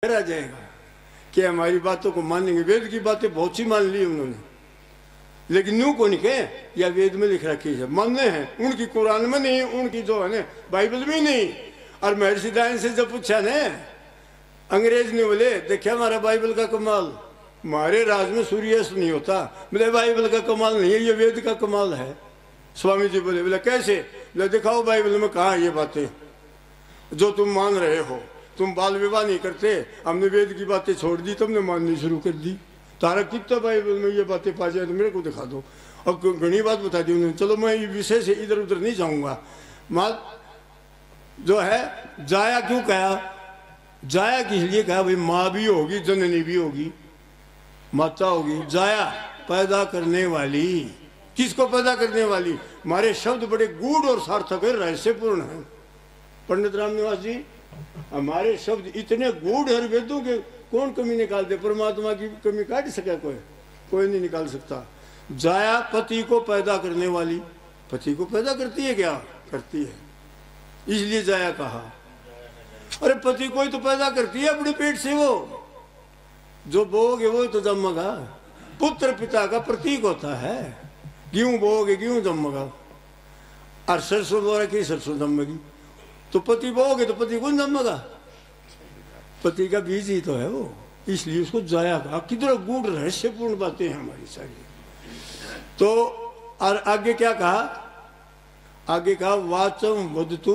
आ जाएगा कि हमारी बातों को मानेंगे। वेद की बातें बहुत सी मान ली उन्होंने, लेकिन न्यू को नहीं कहे या वेद में लिख रखी है, मानने हैं उनकी, कुरान में नहीं, उनकी जो है ना बाइबल में नहीं। और महर्षि दयानंद से जब पूछा ने अंग्रेज ने, बोले देखिए हमारा बाइबल का कमाल, हमारे राज में सूर्यास्त नहीं होता। बोले बाइबल का कमाल नहीं है, ये वेद का कमाल है। स्वामी जी बोले, बोले कैसे? बोले दिखाओ बाइबल में कहाँ ये बातें जो तुम मान रहे हो। तुम बाल विवाह नहीं करते, हमने वेद की बातें छोड़ दी, तुमने माननी शुरू कर दी। तारा कितना बाइबल में ये बातें पा जाए तो मेरे को दिखा दो। अब घनी बात बता दी उन्होंने। चलो मैं ये विषय से इधर उधर नहीं जाऊंगा। माँ जो है जाया क्यों कहा? जाया किस लिए कहा? भाई माँ भी होगी, जननी भी होगी, माता होगी। जाया पैदा करने वाली। किसको पैदा करने वाली? हमारे शब्द बड़े गूढ़ और सार्थक है, रहस्यपूर्ण है। पंडित रामनिवास जी, हमारे शब्द इतने गूढ़ है वेदों के, कौन कमी निकाल दे? परमात्मा की कमी काट सके कोई नहीं निकाल सकता। जाया पति को पैदा करने वाली। पति को पैदा करती है क्या? करती है, इसलिए जाया कहा। अरे पति को ही तो पैदा करती है अपने पेट से, वो जो बोगे वो तो जन्मेगा। पुत्र पिता का प्रतीक होता है। गेहूं बोगे गेहूं जन्मेगा, और सरसों बो रखी सरसों जन्मेगी। तो पति बोगे तो पति कौन जन्मेगा? पति का बीज ही तो है वो, इसलिए उसको जाया कहा। कितना गूढ़ रहस्यपूर्ण बातें हैं हमारी सारी। तो और आगे क्या कहा? आगे कहा वाचम वदतु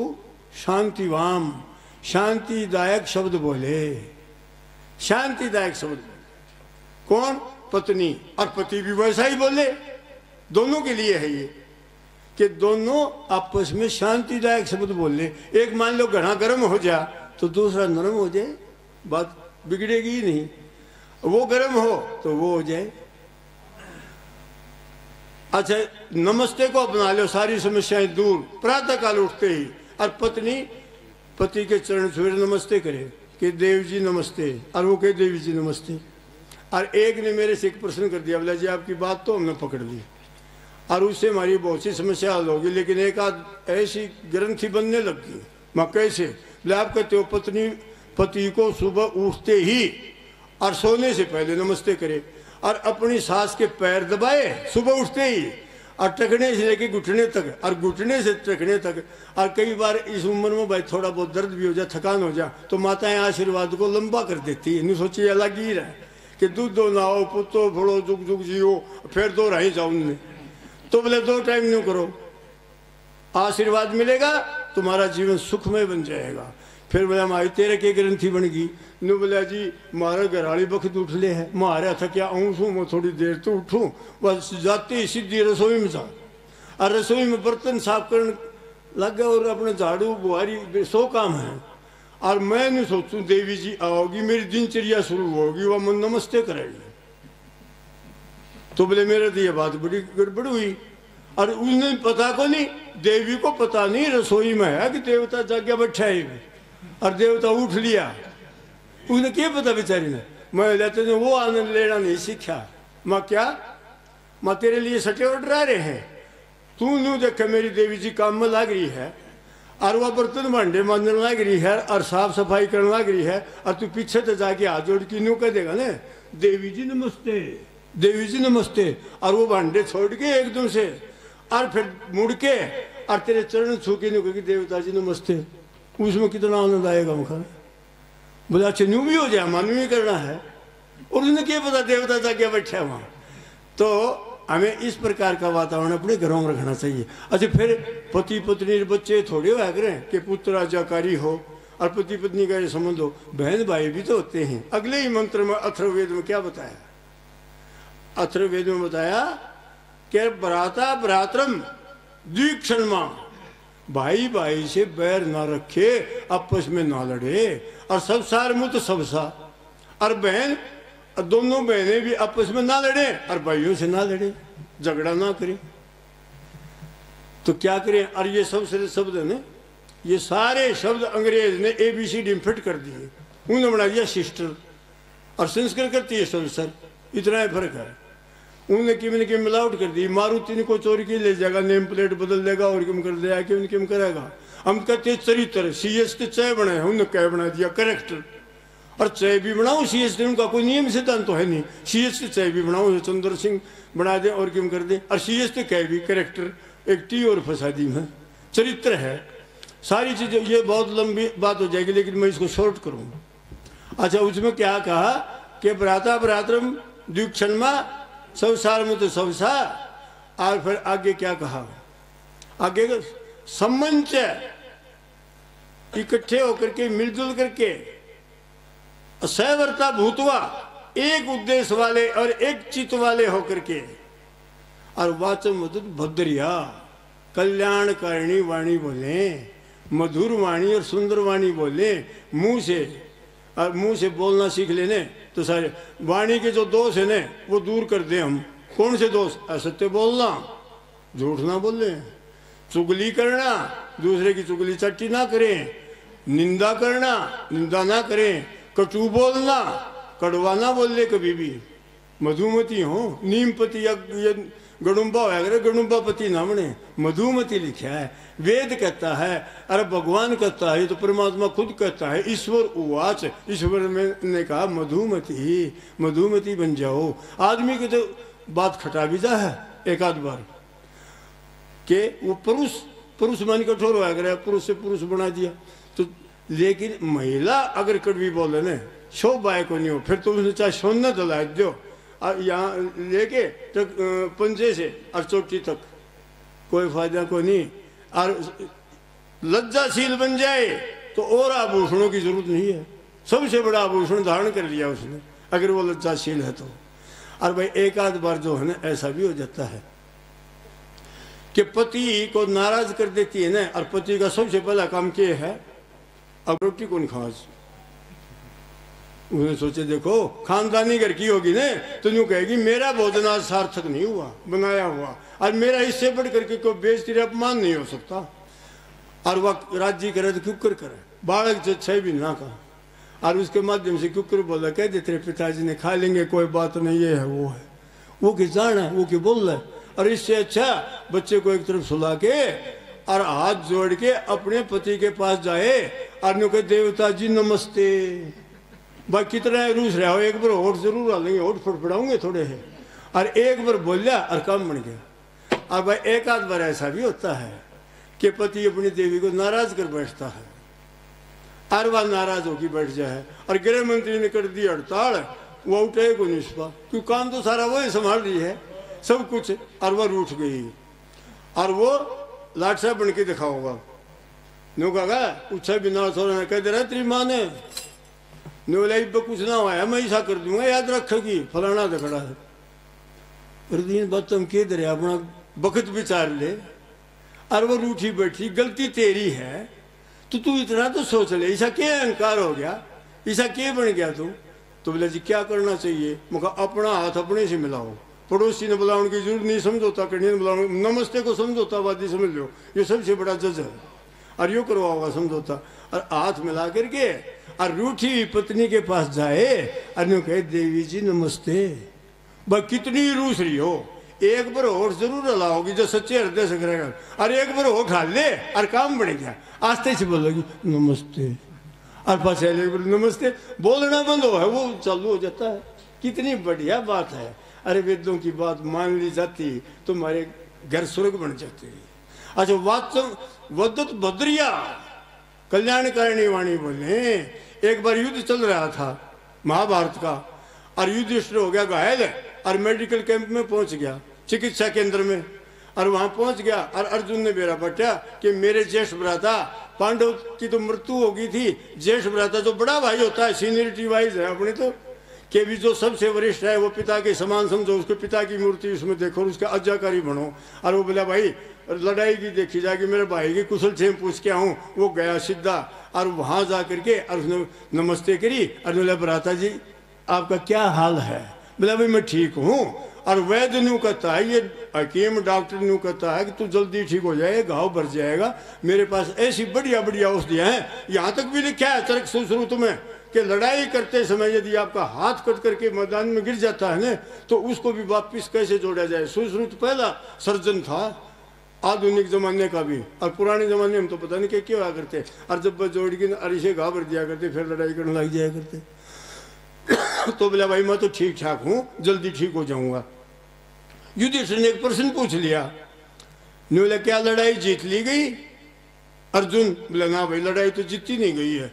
शांतिवाम, शांतिदायक शब्द बोले। शांतिदायक शब्द बोले कौन? पत्नी। और पति भी वैसा ही बोले। दोनों के लिए है ये कि दोनों आपस में शांतिदायक शब्द बोले। एक मान लो घना गर्म हो जा तो दूसरा नरम हो जाए, बात बिगड़ेगी ही नहीं। वो गर्म हो तो वो हो जाए। अच्छा नमस्ते को अपना लो, सारी समस्याएं दूर। प्रातः काल उठते ही और पत्नी पति के चरण छुए नमस्ते करे कि देव जी नमस्ते, और वो कहे देवी जी नमस्ते। और एक ने मेरे से एक प्रश्न कर दिया, बोला जी आपकी बात तो हमने पकड़ ली और उससे हमारी बहुत सी समस्या हल होगी, लेकिन एक आध ऐसी ग्रंथि बनने लग गई। मैं कैसे? बोले आप कहते हो पत्नी पति को सुबह उठते ही और सोने से पहले नमस्ते करे, और अपनी सास के पैर दबाए सुबह उठते ही, और टखने से लेके घुटने तक, और घुटने से टखने तक। और कई बार इस उम्र में भाई थोड़ा बहुत दर्द भी हो जाए, थकान हो जाए, तो माताएं आशीर्वाद को लंबा कर देती है। नहीं सोचिए अलग ही रहे कि दूध दो नहाओ, पुतो फड़ो, जुग जुग जियो, फिर दो रही जाओ उनमें। तो बोले दो टाइम न्यू करो, आशीर्वाद मिलेगा, तुम्हारा जीवन सुखमय बन जाएगा। फिर बोला हमारी तेरे के ग्रंथि बन गई। नु बोला जी मारे घराली वक्त उठ ले है, मारे था क्या आऊँ छू, मैं थोड़ी देर तो उठूँ, बस जाते ही सीधी रसोई में जा। और रसोई में बर्तन साफ करने लग गए और अपने झाड़ू बुहारी 100 काम है। और मैं नहीं सोचूं देवी जी आओगी, मेरी दिनचर्या शुरू होगी, वह मन नमस्ते करेगी। तो बोले मेरे तो ये बात बड़ी गड़बड़ हुई। और उसने पता को नहीं, देवी को पता नहीं रसोई में है कि देवता जाके बैठा है, और देवता उठ लिया। उसने क्या पता बेचारी ने? मैं लेते ने वो आनंद लेना नहीं सीखा। माँ क्या? माँ तेरे लिए सटे और डरा रहे हैं, तू नू देखे मेरी देवी जी काम में लग रही है, और वह बर्तन भांडे मांजने लग रही है, और साफ सफाई करने लग रही है, और तू पीछे तो जाके हाथ जोड़ के न्यू कह देगा ना देवी जी नमस्ते, देवी जी नमस्ते। और वो भांडे छोड़ के एकदम से, और फिर मुड़ के और तेरे चरण छू के नहीं कहेगी देवता जी नमस्ते। उसमें कितना आनंद आएगा मुखा। बोले अच्छा न्यू भी हो जाए, मानू भी करना है। और उसने क्या पता देवता जाके बैठा वहां। तो हमें इस प्रकार का वातावरण अपने घरों में रखना चाहिए। अच्छा फिर पति पत्नी बच्चे थोड़े हुआ करें कि पुत्र आज्ञाकारी हो और पति पत्नी का ये संबंध हो, बहन भाई भी तो होते हैं। अगले ही मंत्र में अथर्ववेद में क्या बताया? अथर्ववेद में बताया कि भ्राता भ्रातरम द्विक्षण मां, भाई भाई से बैर ना रखे, आपस में ना लड़े, और सब सार मुत सबसा। और बहन दोनों बहनें भी आपस में ना लड़े और भाइयों से ना लड़े, झगड़ा ना करें। तो क्या करें? और ये सब शब्द है ना, ये सारे शब्द अंग्रेज ने ABCD में फिट कर दिए। उन्होंने बना दिया सिस्टर, और संस्कृत करती है संसर। इतना ही फर्क है। उन्होंने किम मिलावट कर दी। मारुति ने कोई चोरी की ले जाएगा, नेम प्लेट बदल देगा और किम कर देगा, किम करेगा। हम कहते चरित्र CS के चय बने हैं, उन्होंने क्या बना दिया करेक्टर। और चाय भी बनाओ सीएस से, उनका कोई नियम सिद्धांत तो है नहीं, सीएस से चाय भी बनाओ, चंद्र सिंह बना दे और क्यों कर दे, और सीएस से कह भी कैरेक्टर एक टी और फसादी में चरित्र है, सारी चीजें। ये बहुत लंबी बात हो जाएगी लेकिन मैं इसको शॉर्ट करूँ। अच्छा, उसमें क्या कहा कि भ्राता भ्रातरम द्विक्षणमा संसार में तो सबसा, और फिर आगे क्या कहा, आगे सम्मंच इकट्ठे होकर के मिलजुल करके सहवर्ता भूतवा, एक उद्देश्य वाले और एक चित्त वाले होकर के, और वाचम मधुर भद्रिया, कल्याणकारिणी वाणी बोले, मधुर वाणी और सुंदर वाणी बोले, मुंह से, और मुंह से बोलना सीख लेने तो सारे वाणी के जो दोष है ना वो दूर कर दे हम। कौन से दोष? असत्य बोलना, झूठ ना बोले, चुगली करना, दूसरे की चुगली चट्टी ना करें, निंदा करना, निंदा ना करें, कटु बोलना, कड़वा ना बोले कभी भी, मधुमती हो, नीमपति या गणुम्बा होया, गणुम्बा पति ना बने, मधुमती लिखा है, वेद कहता है, अरे भगवान कहता है, ये तो परमात्मा खुद कहता है, ईश्वर उवाच, ईश्वर ने कहा मधुमती, मधुमती बन जाओ। आदमी की तो बात खटा भी जा है एक आध बार के वो पुरुष मन कठोर होया करे, पुरुष से पुरुष बना दिया तो, लेकिन महिला अगर कड़वी बोले ना, शोभा को नहीं हो, फिर तो उसने चाहे सोना दला दो, और यहाँ लेके तक पंजे से और चोटी तक कोई फायदा को नहीं, और लज्जाशील बन जाए तो और आभूषणों की जरूरत नहीं है, सबसे बड़ा आभूषण धारण कर लिया उसने अगर वो लज्जाशील है तो। और भाई एक आध बार जो है ना ऐसा भी हो जाता है कि पति को नाराज कर देती है ना, और पति का सबसे पहला काम क्या है, अब रोटी कौन खाओ, उसने सोचे देखो खानदानी घर की होगी ना तो यूं कहेगी मेरा भोजन आज सार्थक नहीं हुआ, बनाया हुआ, और मेरा इससे बढ़ करके कोई बेइज्जती अपमान नहीं हो सकता, और वह राज्य करे तो क्यों करे, बालक जो छह भी ना कहा, और उसके माध्यम से क्यों कर बोला, कह दे तेरे पिताजी ने खा लेंगे, कोई बात नहीं, ये है वो कि जान है, वो कि बोल रहा है, और इससे अच्छा बच्चे को एक तरफ सुला के और हाथ जोड़ के अपने पति के पास जाए और नु कहे देवता जी नमस्ते। भाई कितना रूस रहा हो, एक बार होठ जरूर आ लेंगे, होठ फड़फड़ाऊंगे थोड़े है, और एक बार बोलिया और काम बन गया। और भाई एक आध बार ऐसा भी होता है कि पति अपनी देवी को नाराज कर बैठता है, और वह नाराज होकर बैठ जाए, और गृह मंत्री ने कर दी हड़ताल, वो उठे को निष्पा, क्यों काम तो सारा वही संभाल रही है सब कुछ, और वह रूठ गई, और वो लाटसा बन के दिखा होगा, नो कहा पूछा बिना थोड़ा कह दे रहा तेरी माँ ने, नो लाई कुछ ना हुआ मैं ऐसा कर दूंगा, याद रखेगी फलाना दखड़ा है, पर दिन बात तुम कह दे अपना वक्त विचार ले, और वो रूठी बैठी, गलती तेरी है तो तू इतना तो सोच ले, ऐसा क्या अहंकार हो गया, ऐसा क्या बन गया तू, तो बोला जी क्या करना चाहिए, मैं अपना हाथ अपने से मिलाओ, पड़ोसी ने बुलाने की जरूरत नहीं, समझौता करनी है, बुलाओ नमस्ते को समझौतावादी समझ लो, ये सबसे बड़ा जज है, और यो करवाओगा समझौता, और हाथ मिला करके और रूठी हुई पत्नी के पास जाए और यूँ कहे देवी जी नमस्ते। भाई कितनी रूस रही हो, एक बार होठ जरूर हलाओगी जो सच्चे हृदय से करेगा, और एक बार होठ हाल ले और काम बढ़ गया, आस्ते से बोलोगी नमस्ते, और पास नमस्ते बोलना बंद हो है, वो चालू हो जाता है। कितनी बढ़िया बात है, अरे वेदों की बात मान ली जाती तो हमारे घर स्वर्ग बन जाते। अच्छा वाचम वदत भद्रिया कल्याणकारिणी वाणी बोले, एक बार युद्ध चल रहा था महाभारत का, और युधिष्ठिर हो गया घायल और मेडिकल कैंप में पहुंच गया, चिकित्सा केंद्र में, और वहां पहुंच गया, और अर्जुन ने बेरा बटा कि मेरे ज्येष्ठ भ्राता पांडव की तो मृत्यु हो गई थी, ज्येष्ठ भ्राता जो बड़ा भाई होता है सीनियरिटी वाइज है अपने तो, कि भी जो सबसे वरिष्ठ है वो पिता के समान समझो, उसके पिता की मूर्ति उसमें देखो और उसका आज्ञाकारी बनो। और वो बोला भाई लड़ाई की देखी जाएगी, मेरे भाई की कुशल क्षेम पूछ के आऊँ, वो गया सीधा, और वहाँ जा करके और उसने नमस्ते करी, और बोला भ्राता जी आपका क्या हाल है, बोला भाई मैं ठीक हूँ, और वैद्य न्यू कहता है, ये हकीम डॉक्टर न्यू कहता है कि तू जल्दी ठीक हो जाए, घाव भर जाएगा, मेरे पास ऐसी बढ़िया बढ़िया औषधियाँ हैं, यहाँ तक भी लिखा है चरक सुश्रुत में कि लड़ाई करते समय यदि आपका हाथ कट करके मैदान में गिर जाता है ना तो उसको भी वापिस कैसे जोड़ा जाए। सुश्रुत पहला सर्जन था आधुनिक जमाने का भी, और पुराने जमाने में तो पता नहीं क्या क्या हुआ करते, और जब जोड़ के अरिशे घाव भर दिया करते फिर लड़ाई करने लग जाया करते। तो बोला भाई मैं तो ठीक ठाक हूं, जल्दी ठीक हो जाऊंगा। युधिष्ठिर ने एक प्रश्न पूछ लिया, ने बोला क्या लड़ाई जीत ली गई? अर्जुन बोला ना भाई लड़ाई तो जीती नहीं गई है।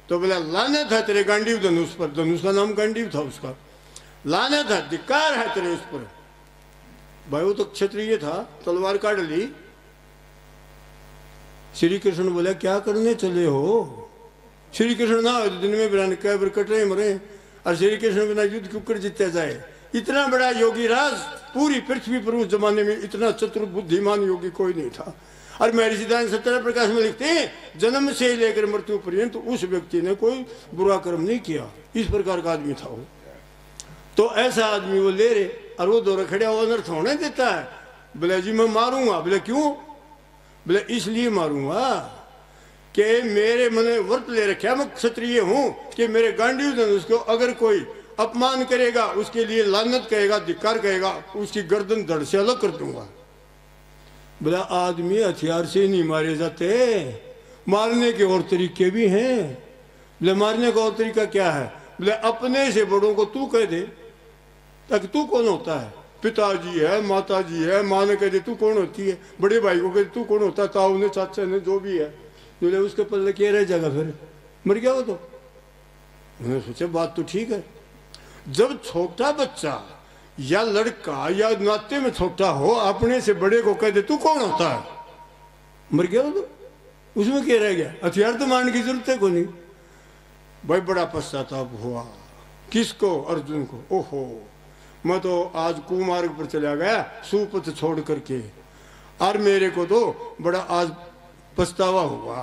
तो बोला लानत है तेरे गांडीव धनुष पर, धनुष का नाम गांडीव था उसका, लानत है, धिक्कार है तेरे उस पर। भाई वो तो क्षत्रिय था, तलवार काट ली। श्री कृष्ण बोला क्या करने चले हो? श्री कृष्ण ना हो दिन में बिना कै बार कट रहे मरे, और श्री कृष्ण बिना युद्ध क्यों कर जीता जाए? इतना बड़ा योगी राज पूरी पृथ्वी पर उस जमाने में इतना चतुर बुद्धिमान योगी कोई नहीं था। और महर्षि दयानंद सत्याग्रह प्रकाश में लिखते हैं जन्म से लेकर मृत्यु पर्यंत तो उस व्यक्ति ने कोई बुरा कर्म नहीं किया, इस प्रकार का आदमी था वो। तो ऐसा आदमी वो ले रहे और वो दौरा खड़ा हुआ अनर्थ होने देता है। बोले जी मैं मारूंगा। बोले क्यों? बोले इसलिए मारूंगा कि मेरे मैंने व्रत ले रखा, मैं क्षत्रिय हूं कि मेरे गांडीव धनुष को अगर कोई अपमान करेगा उसके लिए लानत कहेगा, धिक्कार कहेगा, उसकी गर्दन धड़ से अलग कर दूंगा। बोला आदमी हथियार से नहीं मारे जाते, मारने के और तरीके भी हैं। बोले मारने का और तरीका क्या है? बोले अपने से बड़ों को तू कह दे, ताकि तू कौन होता है? पिताजी है, माताजी है, माँ ने कह दे तू कौन होती है, बड़े भाई को कह दे तू कौन होता है, ताऊ ने, चाचा ने, जो भी है। बोले उसके पल्ले क्या रह जाएगा, फिर मर गया वो तो। मैंने सोचा बात तो ठीक है। जब छोटा बच्चा या लड़का या नाते में छोटा हो अपने से बड़े को कह दे तू कौन होता है, मर गया वो तो, उसमें क्या रह गया? हथियार तो मारने की जरूरत है को नहीं। भाई बड़ा पश्चाताप हुआ। किसको? अर्जुन को। ओहो मैं तो आज कुमार्ग पर चला गया सुपथ छोड़ करके, और मेरे को तो बड़ा आज पछतावा हुआ।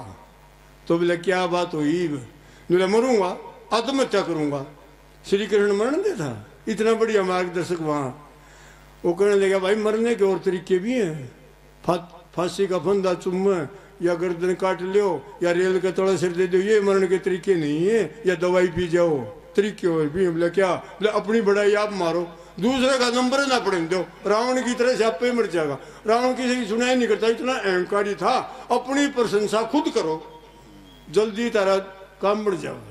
तो बोले क्या बात हुई? बोले मरूंगा, आत्महत्या करूंगा। श्री कृष्ण मरण दे था, इतना बढ़िया मार्गदर्शक वहां। वो कहने लगा भाई मरने के और तरीके भी हैं, फांसी का फंदा चुम्मा या गर्दन काट लो या रेल का तड़ा सिर दे दो, ये मरण के तरीके नहीं है, या दवाई पी जाओ, तरीके और भी। बोले क्या? बोले अपनी बड़ाई आप मारो, दूसरे का नंबर ना पड़ने दो, रावण की तरह से आप पे मर जाएगा। रावण किसी की सुनाई नहीं करता, इतना अहंकारी था, अपनी प्रशंसा खुद करो, जल्दी तारा काम बढ़ जाएगा।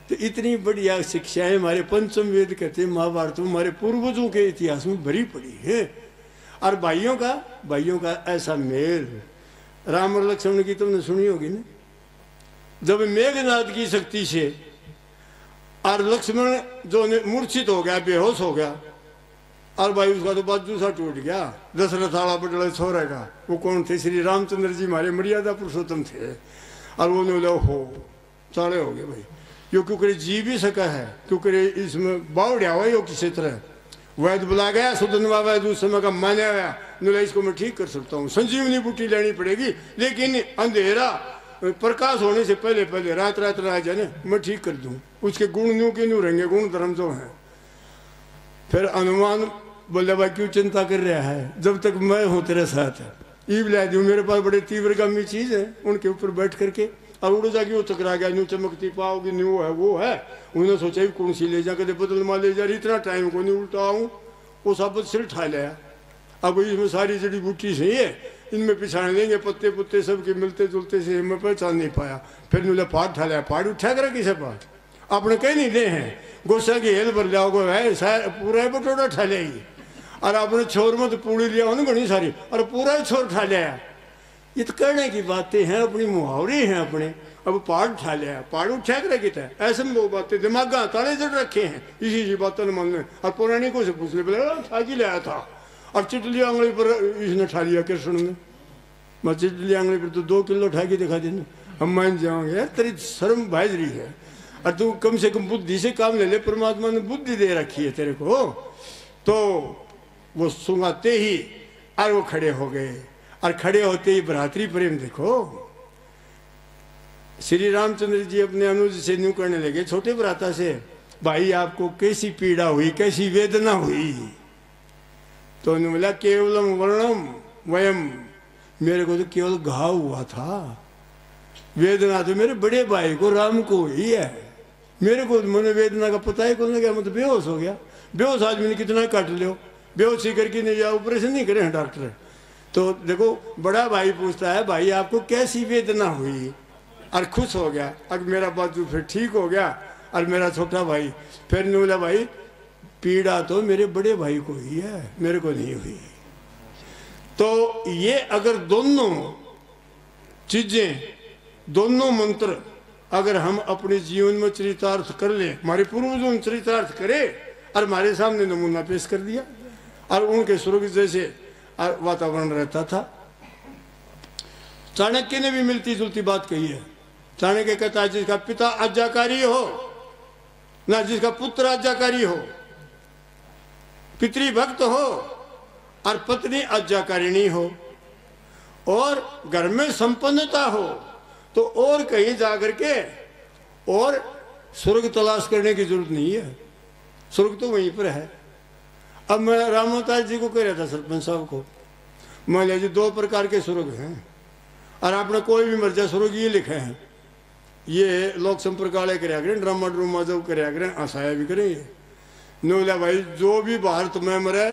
तो इतनी बढ़िया शिक्षाएं हमारे पंचम वेद कहते महाभारत में हमारे पूर्वजों के इतिहास में भरी पड़ी है। और भाइयों का ऐसा मेल, राम और लक्ष्मण की तुमने सुनी होगी ना, जब मेघनाद की शक्ति से और लक्ष्मण जो मूर्छित हो गया, बेहोश हो गया, और भाई उसका तो बाजू सा टूट गया। दशरथ आला पटल छोरा का, वो कौन थे? श्री रामचंद्र जी हमारे मर्यादा पुरुषोत्तम थे। और वो बोले हो चाड़े हो गए भाई, यो क्योंकि जी भी सका है, क्योंकि इसमें बावड़िया हुआ यो किसी तरह। वैद बुला गया, सुधनवा वैद उस समय का माना गया, बोला इसको मैं ठीक कर सकता हूँ, संजीवनी बूटी लेनी पड़ेगी, लेकिन अंधेरा प्रकाश होने से पहले पहले रात आ जाए मैं ठीक कर दूँ। उसके गुण न्यू के न्यू रहेंगे, गुण धर्म जो है। फिर हनुमान बोले भाई क्यों चिंता कर रहा है, जब तक मैं हूँ तेरे साथ। ईब ला दूँ, मेरे पास बड़े तीव्रगामी चीज है, उनके ऊपर बैठ करके और उड़ जाके वो टकरा गया, न्यू चमकती पाओगी, न्यू है वो है। उन्होंने सोचा कौन सी ले जा, कदे बदल मा ले जा रही, इतना टाइम को नहीं उल्टा आऊँ। वो सब सिर ठा लिया। अब इसमें सारी जड़ी बूटी सही है, इनमें पिछाड़ देंगे, पत्ते पुत्ते सबके मिलते जुलते से मैं पहचान नहीं पाया। फिर नुला पाठ ठा लिया, पाठ उठा कर किसे पाठ अपने कहीं नहीं दे हैं, गोसा की हेल भर जाओगे है पूरा बटोरा ठा लिया। और अपने छोर में तो पूरी लिया हो ना घनी सारी, और पूरा ही छोर ठा लिया। ये तो कहने की बातें हैं, अपनी मुहावरे हैं अपने। अब पहाड़ उठा लिया, पहाड़ उठा कर रखी था, ऐसे में वो बातें दिमाग ताले जड़ रखे हैं, इसी बातों ने मानने। और पौराणिकों से पूछ ले, बोले ठाक ही लाया था। और चिटली आंगली पर इसने ठा लिया कृष्ण ने। मैं चिटली आंगली पर तो 2 किलो ठाकी दिखा देना, हम मान जाओगे यार, तेरी शर्म भाजरी है। और तू कम से कम बुद्धि से काम ले ले, परमात्मा ने बुद्धि दे रखी है तेरे को। तो वो सुंगाते ही और वो खड़े हो गए, और खड़े होते ही भ्रातृ प्रेम देखो। श्री रामचंद्र जी अपने अनुज से न्यू करने लगे, छोटे भ्राता से, भाई आपको कैसी पीड़ा हुई, कैसी वेदना हुई? तो उन्होंने बोला केवलम वर्णम वयम, मेरे को तो केवल घाव हुआ था, वेदना तो मेरे बड़े भाई को राम को हुई है, मेरे को मैंने वेदना का पता ही कौन लगा, मैं तो बेहोश हो गया। बेहोश आदमी ने कितना काट लियो, बेहोशी करके नहीं जा, ऑपरेशन नहीं करे हैं डॉक्टर। तो देखो बड़ा भाई पूछता है भाई आपको कैसी वेदना हुई, और खुश हो गया। अब मेरा बाजू फिर ठीक हो गया, और मेरा छोटा भाई। फिर ने बोला भाई पीड़ा तो मेरे बड़े भाई को ही है, मेरे को नहीं हुई। तो ये अगर दोनों चीजें, दोनों मंत्र अगर हम अपने जीवन में चरितार्थ कर लें, हमारे पूर्वजों ने चरितार्थ करे और हमारे सामने नमूना पेश कर दिया और उनके स्वर्ग जैसे वातावरण रहता था। चाणक्य ने भी मिलती जुलती बात कही है। चाणक्य कहता है जिसका पिता आज्ञाकारी हो ना, जिसका पुत्र आज्ञाकारी हो, पितृभक्त हो और पत्नी आज्ञाकारिणी हो और घर में संपन्नता हो, तो और कहीं जाकर के और स्वर्ग तलाश करने की जरूरत नहीं है, स्वर्ग तो वहीं पर है। अब मैं रामोताज जी को कह रहा था, सरपंच साहब को, मान लीजिए 2 प्रकार के स्वर्ग हैं और आपने कोई भी मर्जा स्वर्ग ये लिखे हैं, ये लोक संप्रकालय कराया करें, ड्रामा ड्रूमा जब कराया करें, आशाया भी करें। ये नोला भाई जो भी बाहर तुम्हें मरे